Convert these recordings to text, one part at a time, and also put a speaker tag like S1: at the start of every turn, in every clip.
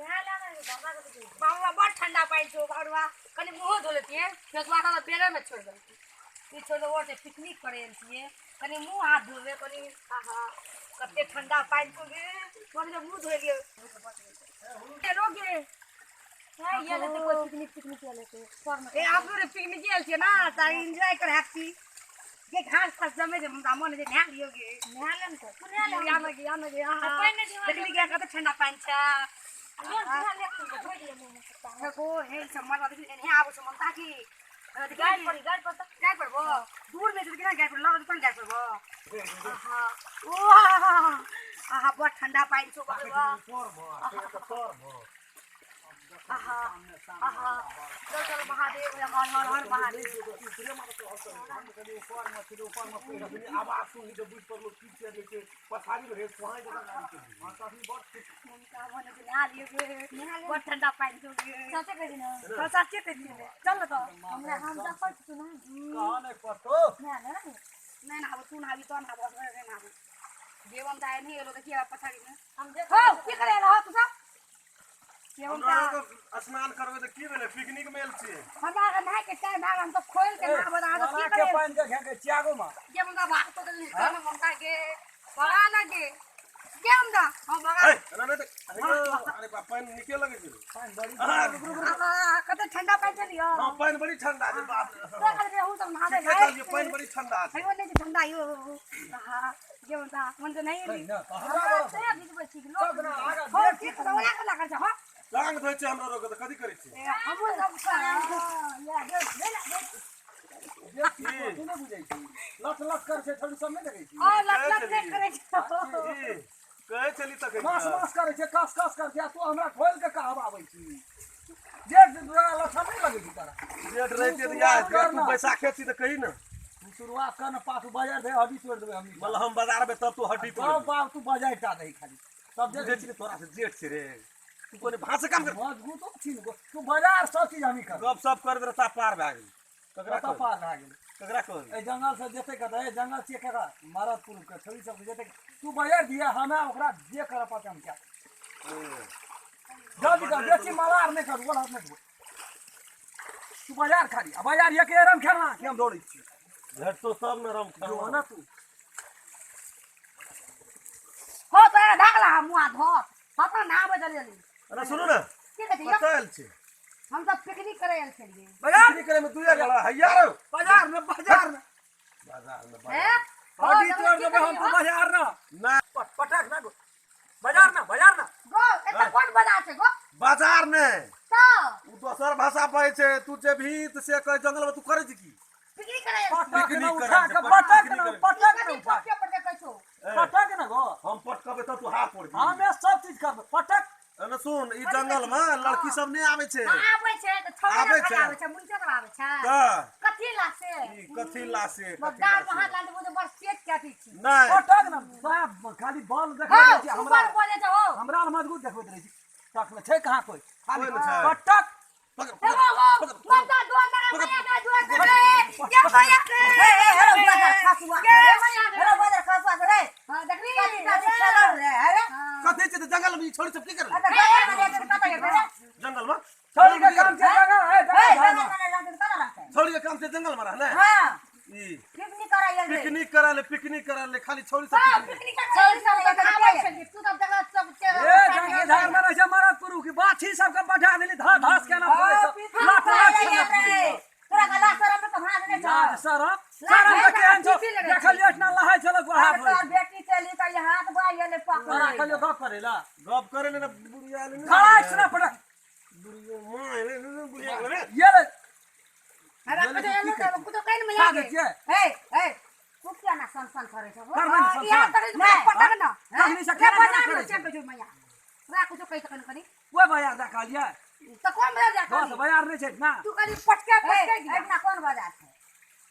S1: बाबा बहुत ठंडा पानी छो बाबा कनी मुंह धो लेती है फिर वाटर तो बेरे में छोड़ देती ये छोड़ वो से पिकनिक करे छिए कनी मुंह हाथ धोवे कनी आहा कते ठंडा पानी छो गे कनी मुंह धो लिए लोगे है ये लेते कोई पिकनिक ये लेते ए आप लोग पिकनिक गेल छे ना ता एंजॉय कर हैप्पी ये घास फस जमे जे मन जे नहा लियोगे नहा लेन तो तू नहा ले या ना गे हां पिकनिक गया कते ठंडा पानी छा को हे सम्मान वाली ने आबो सम्मान ताकि गाइड पर वो दूर में तो किना गाइड पर लगा तो गाइड पर वो आहा ओ आहा बहुत ठंडा पानी छो बाबा आहा आहा चल महादेव हर महादेव
S2: दूसरे मारे तो हम कभी ऊपर में आवाज सुनी तो बुझ पर लोग पीछे लेके पथारी रहे वहां जगह नाम के हां काफी बहुत
S1: मुनका बने के नहा लिए बहुत ठंडा पानी छो सच्चे कह दिन सच्चे कह दिन चल तो हम सब पर सुना
S2: कहां नहीं पतो
S1: ना अब तू ना भी तो ना बस ना देवम दाय नहीं ये लोग देखिए पथारी में हम देखो की करे रहो तू सब
S2: स्नान करबे त की भेले पिकनिक मेल छी
S1: हमरा नहाय के टाइम आ हम तो खोल के ना बता दो की करे
S2: पानी के घेके चियागो में
S1: ये मुंगा भाग तो नहीं कर ममता के बड़ा ना के के हमदा हम बगा
S2: अरे पानी निके लगे छी पानी बड़ी
S1: कते ठंडा पानी चलियो
S2: हां पानी बड़ी ठंडा है बाप
S1: तो कर दे हूं सब नहा दे
S2: ये पानी बड़ी ठंडा है
S1: वो नहीं ठंडा यो हां ये मुंगा मन तो नहीं ली हमरा से अभी तो बची लोग ना आगा देख के रोया के लगा छ
S2: लांग धोइ छ हमरा रोग त कथि करै छी
S1: हम सब या दे
S2: तू न बुझै छी लट कर से थोड़ी सब नहीं देखै छी
S1: लट नहीं करे छ
S2: कहे चली तक
S3: मास करे छे कस कर के तू हमरा खोल के कहब आबै छी जेठ लठा नहीं लगे छी तारा
S2: जेठ रहते त यार तू पैसा खेती त कही न
S3: तू शुरुआत कर न पास बाजार दे हड्डी तोड़ देबे हम
S2: मतलब हम बाजार में तब तू हड्डी तोड़
S3: बाप तू बाजार टा दे खाली
S2: तब जे छी तोरा से जेठ छी रे तू कोने भाषा काम कर
S3: मजबूत छी तू बाजार सब चीज हमी कर
S2: गप सब कर दे ता पार भाग गेल
S3: ककरा तो पार भाग गेल
S2: ककरा को
S3: ए जंगल से जेते कदा ए जंगल से कदा मारतपुर के छोरी सब जेते तू बाजार दिया हमें ओकरा जे कर पाते हम क्या जल्दी कर बेची मालार नहीं कर बोला नहीं तू बाजार खाली अब बाजार ये के रम खेलना कि हम दौड़ी छी
S2: झट तो सब न रम
S3: जो ना तू
S1: हो तो ढाकला मुआ धर अपन ना बदल जल्दी
S2: अरे सुनो ना
S1: की कहती है
S2: पतल छे
S1: हम सब पिकनिक करे आयल छलिए
S2: बाजार करे में तू गला हैया रो
S3: बाजार में
S1: है
S3: हड्डी तोड़ देबे हम तो बाजार
S2: ना
S3: पटक ना बाजार ना
S1: गो एता कौन बाजार छे गो
S2: बाजार ने
S1: तो
S2: तू दोसर भाषा पढ़े छे तू जे भीत से कह जंगल में तू करे छी की
S1: पिकनिक करे
S3: पटक ना
S2: पिकनिक
S3: उठा
S2: करे
S3: के पटक ना उठा
S1: के पड़ के कैसो
S3: पटक ना गो
S2: हम पटकबे त तू हाथ पड़ जी
S3: हमें सब चीज करबे पटक
S2: अने सुन ई जंगल में लड़की सब नहीं आवे छे
S1: आबै छे त छोड़े आबै छे मुंचे पर आबै छे
S2: त
S1: कथि लासे
S2: ई कथि लासे
S1: बगान वहां लांड वो बस पेट काटी छी
S2: नहीं
S3: पटक ना बाप खाली बॉल देखै छी हमरा
S1: बोले छ हो
S3: हमरा मजबूत देखबैत रही छी तक में छै कहां कोई खाली
S2: कोई न छै।
S3: पटक
S1: देखो मत दुआ मेरा मैया का दुआ करे ये भैया हेलो बदर खासुआ हेलो बदर खासुआ रे हां देखली का चलो रे अरे
S2: कथि छे जंगल में छोड़ी सब की कर जंगल में
S3: छोड़ी के काम छै जगह
S2: छोड़ी के काम छे जंगल में रहले
S1: हां
S2: ई
S1: पिकनिक करायल रे
S2: पिकनिक करा ले खाली छोड़ी सब
S1: पिकनिक करायल तू सब जगह सब
S3: ए जंगल धार में रहे मारतपुर की बाछी सब के बढ़ा देली धा धास के ना पड़े लात
S1: तोरा गला सर में कहा देने छ
S3: सरम के अंजो देखलिए ना लहाय चलो गोहा पर
S1: तोर बेटी चली का हाथ बाई ले पकड़
S3: कलियो गप करेला
S2: गप करे ले ना बुढ़िया ले
S3: खड़ा इसना पड़ा
S2: बुढ़िया मां ले बुढ़िया ले
S3: ये ले
S1: अरे कुतो कहीं में
S3: सागे
S1: लागे ए तू क्या ना सन करे छ
S3: या
S1: तक पटक ना
S3: कहीं से
S1: क्या बना करे छ जो मैया रा कुतो कहीं तक करी
S3: वो बाजार दा कालिया
S1: तो कौन बाजार
S3: बस बाजार नहीं छै ना
S1: तू करी पटके ना कौन बाजार है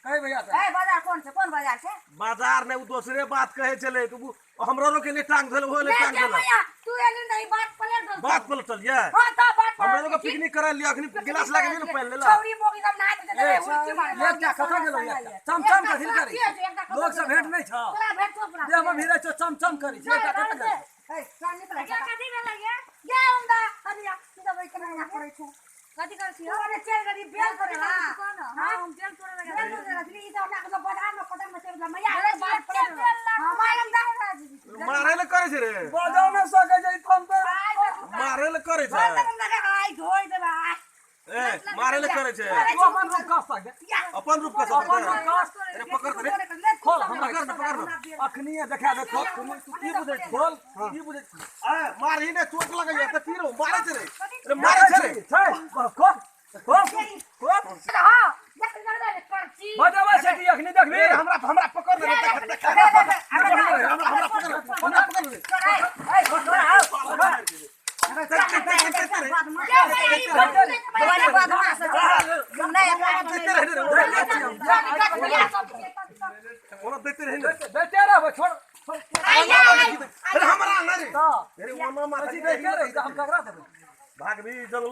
S3: कई भैया
S1: ए बाजार कौन बाजार है
S2: बाजार ने दूसरे बात कहे चले तू हमरा लोग के लिए टांग धल होले टांग धल
S1: तू एली नहीं बात पलट दो
S2: बात पलटल ये
S1: हां तो बात
S2: हमरा लोग पिकनिक करा लिया अखनी गिलास लागे नहीं पहन लेला
S1: छौरी मोगी सब नहाए चले उच्च मार
S3: ये क्या कथा गेलो ये चमचम का दिल करी लोग सब भेंट नहीं था
S1: तोरा भेट तो पूरा
S3: ये हम भीरे चमचम करी ये क्या कथा
S1: ए सामने पर क्या कथि में लगे ये उंदा अभी क्या करे छो कथि करती हो अरे चल गरी बेल करेला हां हम बेल करे लगा बेल करे रखली ई तो ना के बड़ा में पटक में चल मैया अरे बात करे हां मालूम दा
S2: मारे ले करे छे रे
S3: बजाओ न सके जई तुम पे
S2: मारे ले करे छे
S1: आई धोई देबा
S2: ए मारे ले करे छे
S3: तू अपन रूप का सके
S2: अपन रूप का सब
S3: अपन रूप का
S2: अरे पकड़ रे
S3: खोल हमरा
S2: पकड़ पकड़
S3: अखनिए देखा दे खोल तू की बुझे खोल की बुझे
S2: ए मारी ने चोट लग गया त तीरो मारे छे रे अरे मारे छे रे
S3: खोल खोल खोल
S1: हां देख ना दे पर्ची
S3: बजावा सेठी अखनी देखबी
S2: हमरा पकड़ रे हमरा पकड़ रे देते रहे
S3: बेटे रे छोड़
S2: अरे हमरा ना रे
S3: हां
S2: अरे वो मामा
S3: देखे रे हम ककरा देबे
S2: भाग भी जल